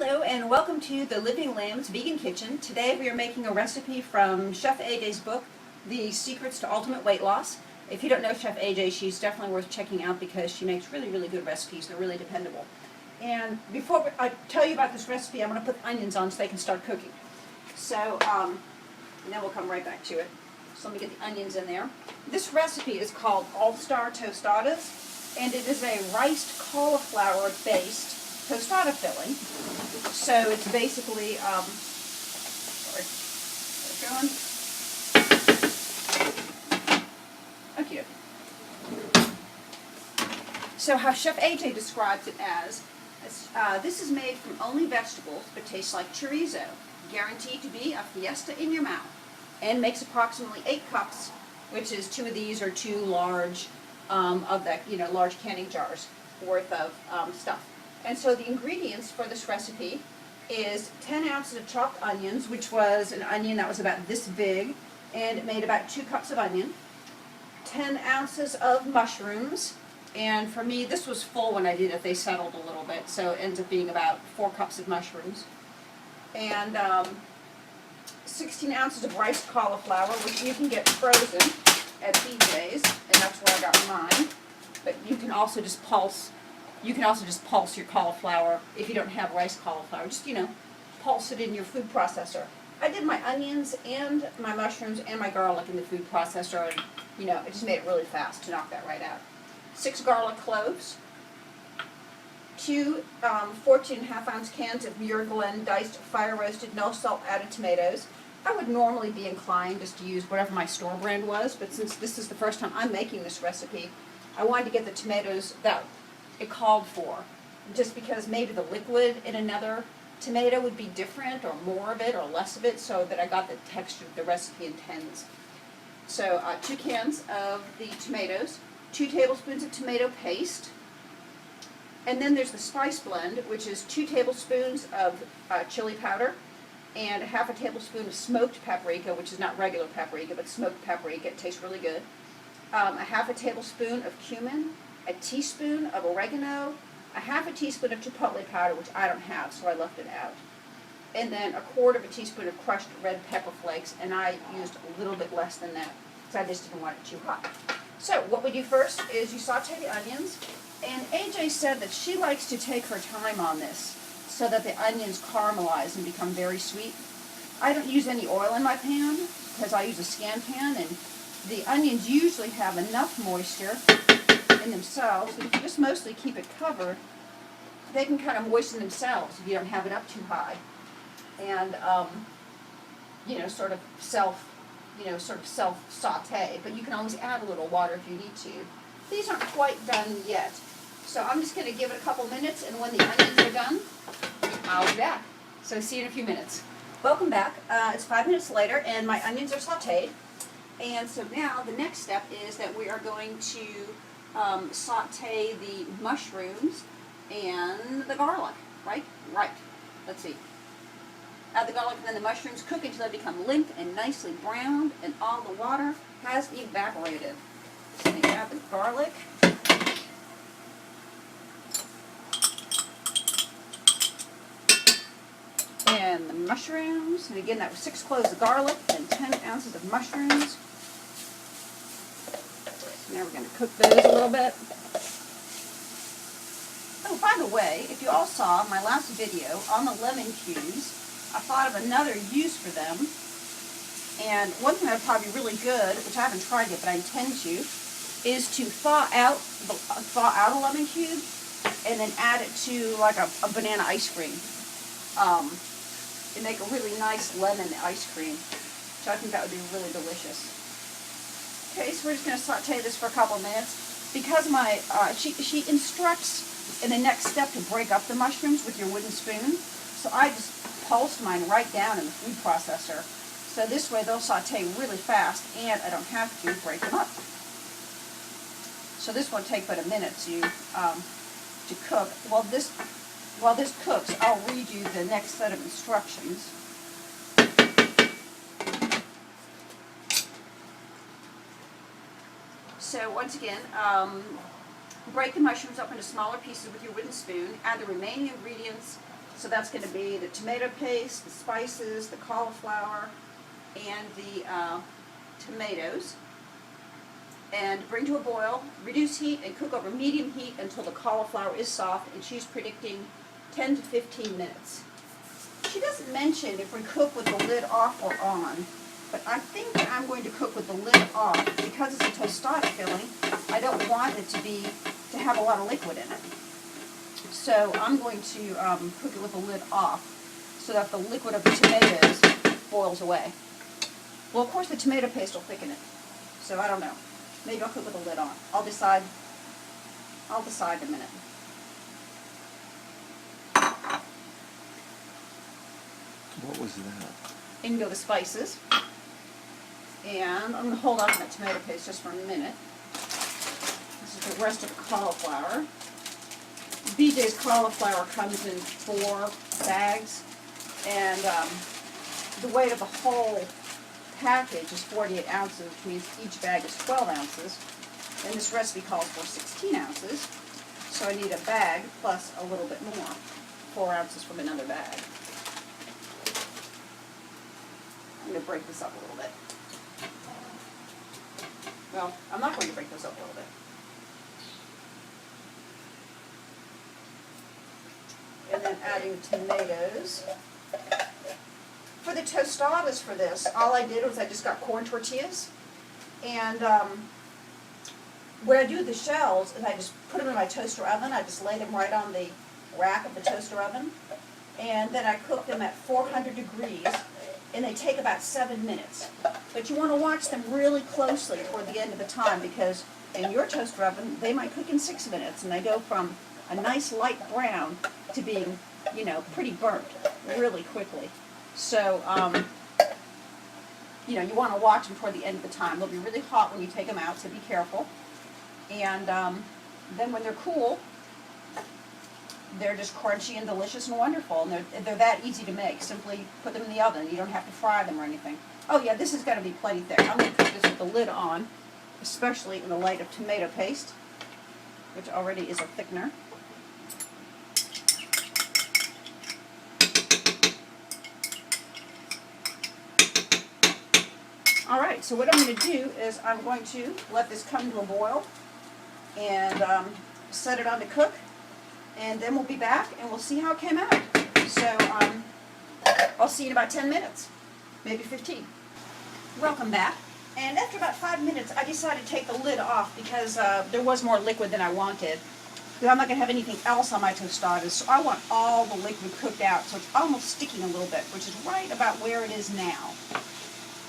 Hello and welcome to the Living Lamb's Vegan Kitchen. Today we are making a recipe from Chef AJ's book, The Secrets to Ultimate Weight Loss. If you don't know Chef AJ, she's definitely worth checking out because she makes really good recipes. They're really dependable. And before I tell you about this recipe, I'm going to put the onions on so they can start cooking. So, and then we'll come right back to it. So let me get the onions in there. This recipe is called All-Star Tostadas, and it is a riced cauliflower based tostada filling. So it's basically, sorry, get it going. Okay. So how Chef AJ describes it as, this is made from only vegetables, but tastes like chorizo, guaranteed to be a fiesta in your mouth, and makes approximately 8 cups, which is 2 of these or 2 large of the large canning jars worth of stuff. And so the ingredients for this recipe is 10 ounces of chopped onions, which was an onion that was about this big, and it made about 2 cups of onion. 10 ounces of mushrooms, and for me this was full when I did it. They settled a little bit, so it ends up being about 4 cups of mushrooms. And 16 ounces of riced cauliflower, which you can get frozen at BJ's, and that's where I got mine. But you can also just pulse. You can also just pulse your cauliflower if you don't have rice cauliflower. Just, pulse it in your food processor. I did my onions and my mushrooms and my garlic in the food processor, and, it just made it really fast to knock that right out. 6 garlic cloves. 2 14.5-ounce cans of Muir Glen diced fire-roasted, no salt added tomatoes. I would normally be inclined just to use whatever my store brand was, but since this is the first time I'm making this recipe, I wanted to get the tomatoes that it called for, just because maybe the liquid in another tomato would be different, or more of it or less of it, so that I got the texture the recipe intends. So 2 cans of the tomatoes, 2 tablespoons of tomato paste, and then there's the spice blend, which is 2 tablespoons of chili powder, and 1/2 tablespoon of smoked paprika, which is not regular paprika, but smoked paprika. It tastes really good. 1/2 tablespoon of cumin, a teaspoon of oregano, 1/2 teaspoon of chipotle powder, which I don't have, so I left it out. And then 1/4 teaspoon of crushed red pepper flakes, and I used a little bit less than that, because I just didn't want it too hot. So what we do first is you saute the onions, and AJ said that she likes to take her time on this, so that the onions caramelize and become very sweet. I don't use any oil in my pan, because I use a scan pan, and the onions usually have enough moisture in themselves, but if you just mostly keep it covered, they can kind of moisten themselves if you don't have it up too high. And, sort of self saute, but you can always add a little water if you need to. These aren't quite done yet, so I'm just going to give it a couple minutes, and when the onions are done, I'll be back. So see you in a few minutes. Welcome back. It's 5 minutes later, and my onions are sauteed. And so now the next step is that we are going to saute the mushrooms and the garlic, right? Right. Let's see. Add the garlic and then the mushrooms. Cook until they become limp and nicely browned, and all the water has evaporated. So you add the garlic. And the mushrooms. And again, that was 6 cloves of garlic and 10 ounces of mushrooms. Now we're going to cook those a little bit. Oh, by the way, if you all saw my last video on the lemon cubes, I thought of another use for them. And one thing that would probably be really good, which I haven't tried yet, but I intend to, is to thaw out a lemon cube and then add it to like a banana ice cream. And make a really nice lemon ice cream, which I think that would be really delicious. Okay, so we're just going to saute this for a couple of minutes. Because she instructs in the next step to break up the mushrooms with your wooden spoon, so I just pulsed mine right down in the food processor. So this way they'll saute really fast, and I don't have to break them up. So this won't take but a minute to cook. While this cooks, I'll read you the next set of instructions. So once again, break the mushrooms up into smaller pieces with your wooden spoon. Add the remaining ingredients So that's going to be the tomato paste, the spices, the cauliflower, and the tomatoes. And bring to a boil, reduce heat, and cook over medium heat until the cauliflower is soft, and she's predicting 10 to 15 minutes. She doesn't mention if we cook with the lid off or on, but I think that I'm going to cook with the lid off because it's a tostada filling. I don't want it to have a lot of liquid in it. So I'm going to cook it with the lid off so that the liquid of the tomatoes boils away. Well, of course the tomato paste will thicken it, so I don't know. Maybe I'll cook with the lid on. I'll decide in a minute. What was that? In can go the spices. And I'm going to hold off on that tomato paste just for a minute. This is the rest of the cauliflower. BJ's cauliflower comes in 4 bags, and the weight of the whole package is 48 ounces, which means each bag is 12 ounces. And this recipe calls for 16 ounces, so I need a bag plus a little bit more, 4 ounces from another bag. I'm going to break this up a little bit. Well, I'm not going to break this up a little bit. And then adding tomatoes. For the tostadas for this, all I did was I just got corn tortillas. And what I do with the shells is I just put them in my toaster oven. I just lay them right on the rack of the toaster oven. And then I cook them at 400 degrees. And they take about 7 minutes. But you want to watch them really closely toward the end of the time, because in your toaster oven, they might cook in 6 minutes, and they go from a nice light brown to being, pretty burnt really quickly. So, you want to watch them toward the end of the time. They'll be really hot when you take them out, so be careful. And then when they're cool, they're just crunchy and delicious and wonderful, and they're that easy to make. Simply put them in the oven. You don't have to fry them or anything. Oh yeah, this is going to be plenty thick. I'm going to cook this with the lid on, especially in the light of tomato paste, which already is a thickener. Alright, so what I'm going to do is I'm going to let this come to a boil and set it on to cook. And then we'll be back and we'll see how it came out. So I'll see you in about 10 minutes, maybe 15. Welcome back. And after about 5 minutes, I decided to take the lid off because there was more liquid than I wanted. Because I'm not going to have anything else on my tostadas, so I want all the liquid cooked out. So it's almost sticking a little bit, which is right about where it is now.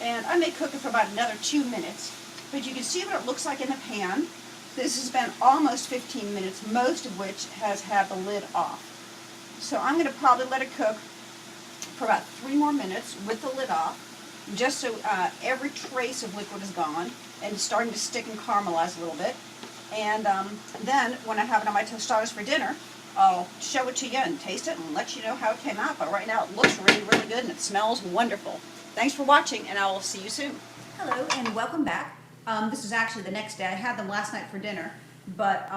And I may cook it for about another 2 minutes. But you can see what it looks like in the pan. This has been almost 15 minutes, most of which has had the lid off. So I'm going to probably let it cook for about 3 more minutes with the lid off, just so every trace of liquid is gone and it's starting to stick and caramelize a little bit. And then when I have it on my tostadas for dinner, I'll show it to you and taste it and let you know how it came out. But right now it looks really, really good and it smells wonderful. Thanks for watching, and I will see you soon. Hello, and welcome back. This is actually the next day. I had them last night for dinner, but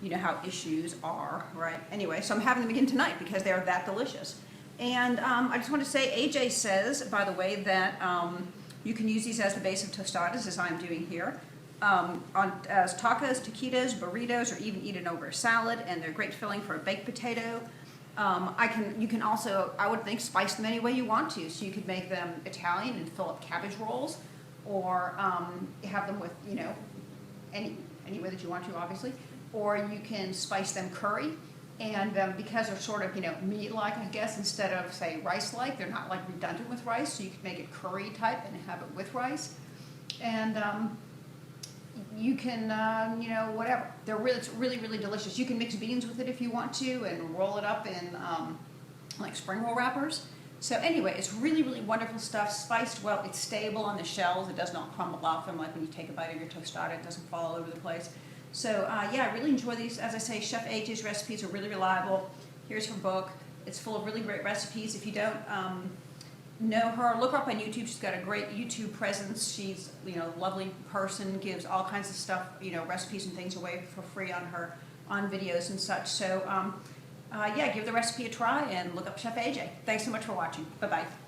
you know how issues are, right? Anyway, so I'm having them again tonight because they are that delicious. And I just want to say, AJ says, by the way, that you can use these as the base of tostadas, as I'm doing here, as tacos, taquitos, burritos, or even eat it over a salad, and they're great filling for a baked potato. You can also, I would think, spice them any way you want to. So you could make them Italian and fill up cabbage rolls, or have them with, any way that you want to, obviously. Or you can spice them curry, and because they're sort of, meat-like, I guess, instead of, say, rice-like, they're not, like, redundant with rice, so you can make it curry-type and have it with rice. And you can, whatever. It's really, really delicious. You can mix beans with it if you want to, and roll it up in, like, spring roll wrappers. So anyway, it's really, really wonderful stuff, spiced well. It's stable on the shells. It does not crumble off them like when you take a bite of your tostada. It doesn't fall all over the place. So yeah, I really enjoy these. As I say, Chef AJ's recipes are really reliable. Here's her book. It's full of really great recipes. If you don't know her, look her up on YouTube. She's got a great YouTube presence. She's, a lovely person, gives all kinds of stuff, recipes and things away for free on videos and such. So yeah, give the recipe a try and look up Chef AJ. Thanks so much for watching. Bye-bye.